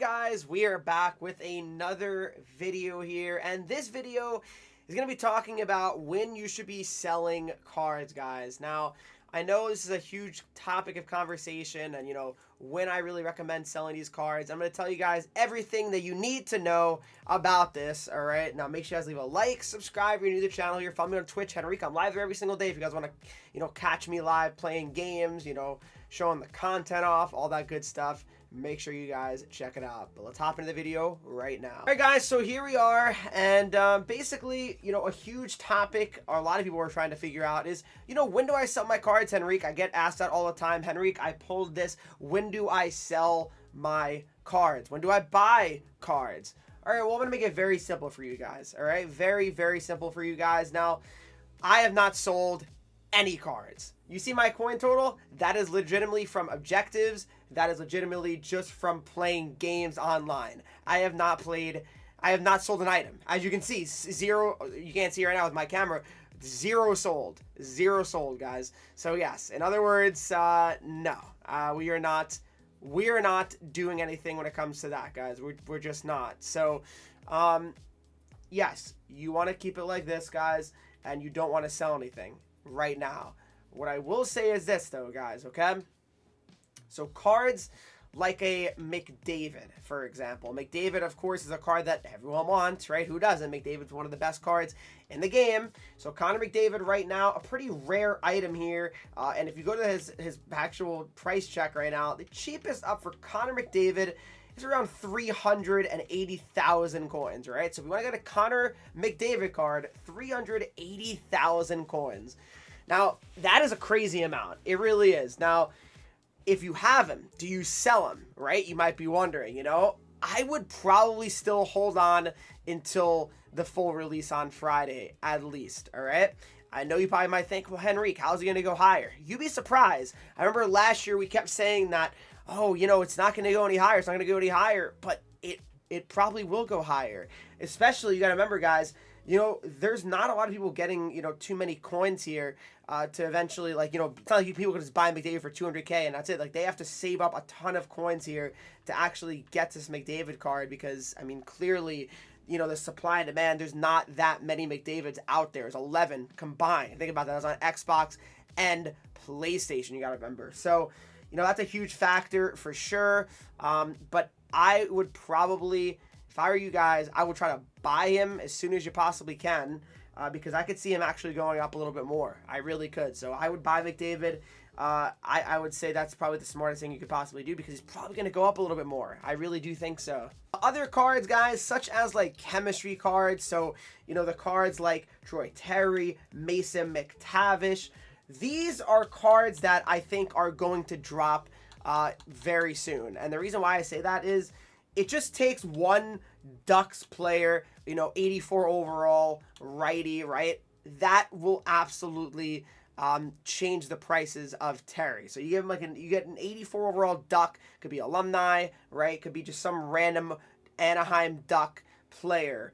guys, we are back with another video here, and this video is going to be talking about when you should be selling cards, guys. Now, I know this is a huge topic of conversation, and when I really recommend selling these cards. I'm going to tell you guys everything that you need to know about this. All right, now make sure you guys leave a like, subscribe if you're new to the channel here. Follow me on Twitch, Henreek. I'm live there every single day if you guys want to catch me live playing games, showing the content off, all that good stuff. Make sure you guys check it out. But let's hop into the video right now. All right, guys, so here we are, and basically, a huge topic a lot of people are trying to figure out is, when do I sell my cards, Henreek? I get asked that all the time. Henreek, I pulled this. When do I sell my cards? When do I buy cards? All right, well, I'm going to make it very simple for you guys, all right? Very, very simple for you guys. Now, I have not sold any cards. You see my coin total? That is legitimately from objectives. That is legitimately just from playing games online. I have not sold an item. As you can see, zero. You can't see right now with my camera. Zero sold, guys. So yes, in other words, no, we are not doing anything when it comes to that, guys. We're just not. So, yes, you want to keep it like this, guys, and you don't want to sell anything right now. What I will say is this, though, guys, okay? So cards like a McDavid, for example. McDavid, of course, is a card that everyone wants, right? Who doesn't? McDavid's one of the best cards in the game. So Connor McDavid right now, a pretty rare item here. And if you go to his actual price check right now, the cheapest up for Connor McDavid is around 380,000 coins, right? So if you want to get a Connor McDavid card, 380,000 coins. Now, that is a crazy amount. It really is. Now, if you have him, do you sell him, right? You might be wondering, I would probably still hold on until the full release on Friday, at least, all right? I know you probably might think, well, Henreek, how's he going to go higher? You'd be surprised. I remember last year we kept saying that, oh, it's not going to go any higher. It's not going to go any higher, but it probably will go higher. Especially, you got to remember, guys, there's not a lot of people getting, too many coins here to eventually, it's not like people can just buy McDavid for 200K and that's it. Like, they have to save up a ton of coins here to actually get this McDavid card because, I mean, clearly, the supply and demand, there's not that many McDavids out there. There's 11 combined. Think about that. That's on Xbox and PlayStation, you got to remember. So, that's a huge factor for sure. But I would probably, if I were you guys, I would try to buy him as soon as you possibly can because I could see him actually going up a little bit more. I really could. So I would buy McDavid. I would say that's probably the smartest thing you could possibly do because he's probably going to go up a little bit more. I really do think so. Other cards, guys, such as like chemistry cards. So, the cards like Troy Terry, Mason McTavish. These are cards that I think are going to drop very soon. And the reason why I say that is it just takes one Ducks player, 84 overall, righty, right? That will absolutely change the prices of Terry. So you give him you get an 84 overall Duck, could be alumni, right? Could be just some random Anaheim Duck player.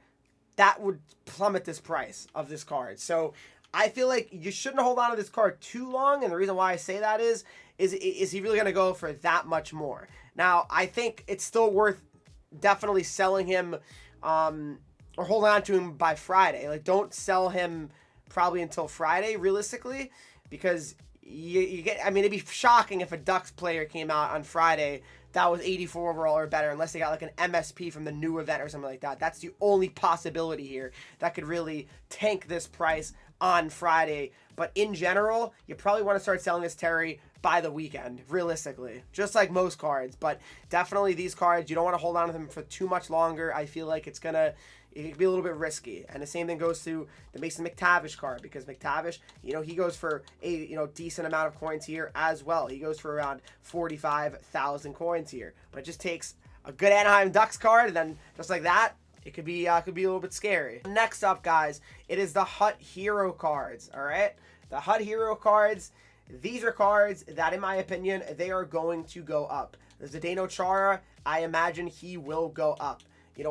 That would plummet this price of this card. So I feel like you shouldn't hold on to this card too long, and the reason why I say that is he really going to go for that much more? Now, I think it's still worth definitely selling him or holding on to him by Friday. Like, don't sell him probably until Friday, realistically, because you get, I mean, it'd be shocking if a Ducks player came out on Friday that was 84 overall or better, unless they got like an MSP from the new event or something like that. That's the only possibility here that could really tank this price on Friday. But in general, you probably want to start selling this Terry by the weekend, realistically, just like most cards. But definitely these cards, you don't want to hold on to them for too much longer. I feel like it could be a little bit risky. And the same thing goes to the Mason McTavish card, because McTavish, he goes for a decent amount of coins here as well. He goes for around 45,000 coins here. But it just takes a good Anaheim Ducks card, and then just like that, it could be a little bit scary. Next up, guys, it is the Hut Hero cards, all right? The Hut Hero cards, these are cards that, in my opinion, they are going to go up. The Zdeno Chara, I imagine he will go up.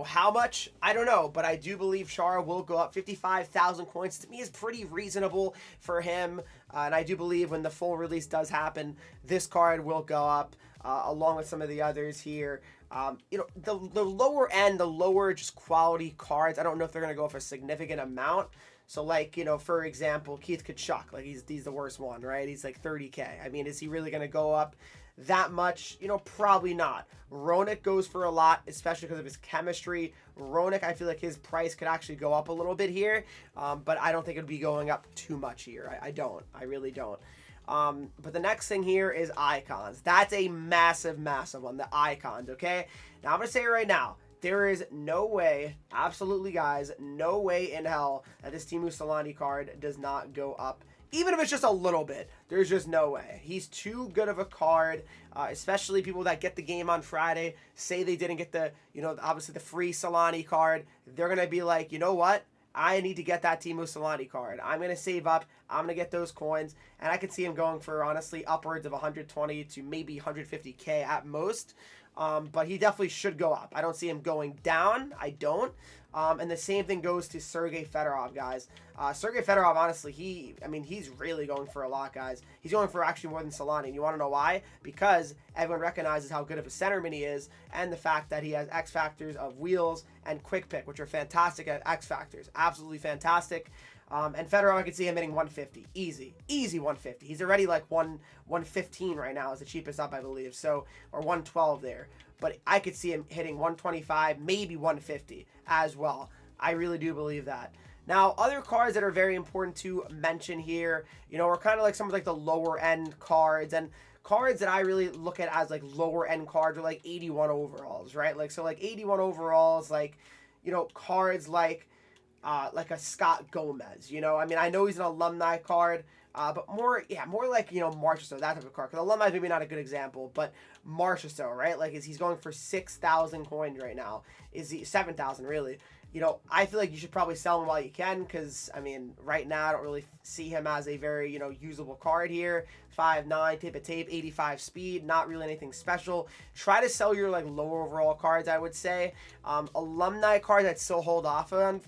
How much? I don't know, but I do believe Chara will go up. 55,000 coins to me is pretty reasonable for him, and I do believe when the full release does happen, this card will go up along with some of the others here. The lower end, the lower just quality cards, I don't know if they're going to go up a significant amount. So, like, for example, Keith Kachuk, like, he's the worst one, right? He's like 30K. I mean, is he really going to go up that much? Probably not. Roenick goes for a lot, especially because of his chemistry. Roenick, I feel like his price could actually go up a little bit here, but I don't think it would be going up too much here. I don't. I really don't. But the next thing here is icons. That's a massive, massive one, the icons, okay? Now, I'm going to say it right now. There is no way, absolutely, guys, no way in hell that this Teemu Selanne card does not go up. Even if it's just a little bit, there's just no way. He's too good of a card, especially people that get the game on Friday, say they didn't get the, obviously the free Selanne card. They're going to be like, you know what? I need to get that Teemu Selanne card. I'm going to save up. I'm going to get those coins. And I could see him going for, honestly, upwards of 120 to maybe 150K at most. But he definitely should go up. I don't see him going down. I don't. And the same thing goes to Sergei Fedorov, guys. Sergei Fedorov, honestly, he's really going for a lot, guys. He's going for actually more than Selanne. And you want to know why? Because everyone recognizes how good of a centerman he is, and the fact that he has X factors of wheels and quick pick, which are fantastic at X factors. Absolutely fantastic. And Fedorov, I could see him hitting 150. Easy 150. He's already like 115 right now is the cheapest up, I believe. So, or 112 there. But I could see him hitting 125, maybe 150 as well. I really do believe that. Now, other cards that are very important to mention here, are kind of like some of like the lower end cards, and cards that I really look at as like lower end cards are like 81 overalls, right? Like, so like 81 overalls, like, cards like a Scott Gomez, I know he's an alumni card, but more like, Marchessault, that type of card. Because alumni is maybe not a good example, but Marchessault, right? Like, he's going for 6,000 coins right now. Is he 7,000 really? I feel like you should probably sell him while you can, because, right now I don't really see him as a very, usable card here. 5'9", tip of tape, 85 speed, not really anything special. Try to sell your, like, lower overall cards, I would say. Alumni cards I'd still hold off on,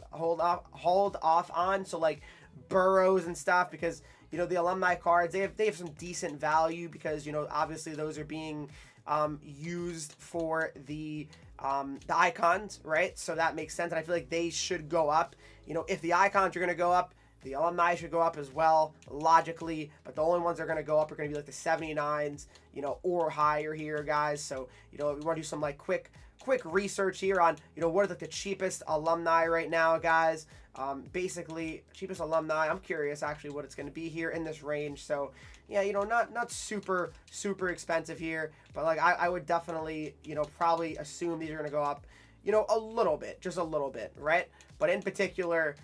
so, like, Burrows and stuff, because, the alumni cards, they have some decent value, because, obviously those are being used for the icons, right? So that makes sense, and I feel like they should go up. If the icons are going to go up, the alumni should go up as well, logically, but the only ones that are going to go up are going to be like the 79s, or higher here, guys. So, we want to do some like quick research here on, what are like the cheapest alumni right now, guys. Basically, cheapest alumni, I'm curious actually what it's going to be here in this range. So, yeah, not super expensive here, but like I would definitely, probably assume these are going to go up, a little bit, just a little bit, right? But in particular,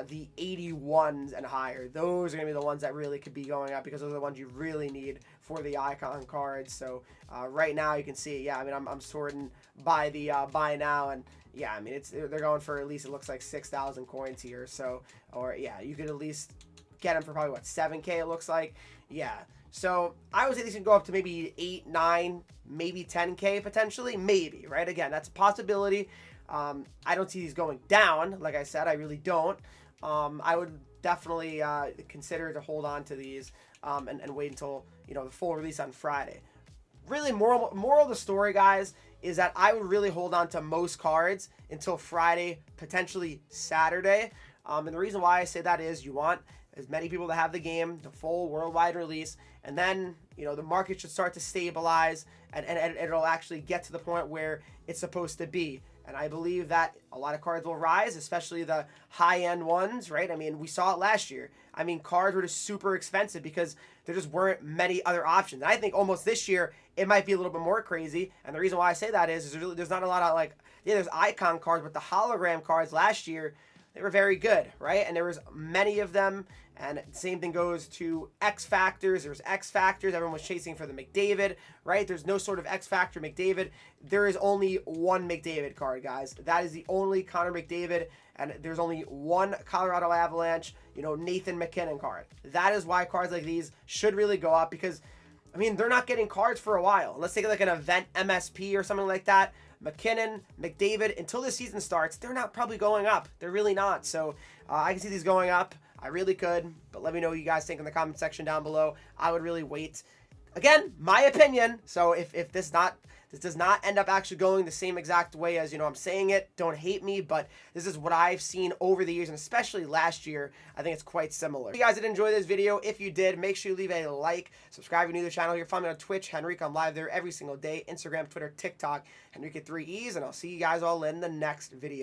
the 81s and higher, those are going to be the ones that really could be going up, because those are the ones you really need for the icon cards. So right now you can see, yeah, I'm sorting by the buy now, and yeah, they're going for at least, it looks like 6,000 coins here. So, or yeah, you could at least get them for probably what, 7K it looks like. Yeah. So I would say these can go up to maybe 8, 9, maybe 10K potentially, maybe, right? Again, that's a possibility. I don't see these going down. Like I said, I really don't. I would definitely consider to hold on to these and wait until, the full release on Friday. Really, moral of the story, guys, is that I would really hold on to most cards until Friday, potentially Saturday. And the reason why I say that is you want as many people to have the game, the full worldwide release, and then, the market should start to stabilize, and it'll actually get to the point where it's supposed to be. And I believe that a lot of cards will rise, especially the high-end ones, right? We saw it last year. Cards were just super expensive because there just weren't many other options. And I think almost this year, it might be a little bit more crazy. And the reason why I say that is there's not a lot of, like, yeah, there's icon cards, but the hologram cards last year, they were very good, right? And there was many of them. And same thing goes to X Factors. There's X Factors. Everyone was chasing for the McDavid, right? There's no sort of X Factor McDavid. There is only one McDavid card, guys. That is the only Connor McDavid. And there's only one Colorado Avalanche, Nathan MacKinnon card. That is why cards like these should really go up, because, they're not getting cards for a while. Let's take like an event MSP or something like that. MacKinnon, McDavid, until the season starts, they're not probably going up. They're really not. So I can see these going up. I really could, but let me know what you guys think in the comment section down below. I would really wait. Again, my opinion. So if this This does not end up actually going the same exact way as, I'm saying it. Don't hate me, but this is what I've seen over the years, and especially last year. I think it's quite similar. If you guys did enjoy this video, if you did, make sure you leave a like, subscribe if you're new to the channel. You're following me on Twitch, Henreek. I'm live there every single day. Instagram, Twitter, TikTok, Henreek at 3 E's, and I'll see you guys all in the next video.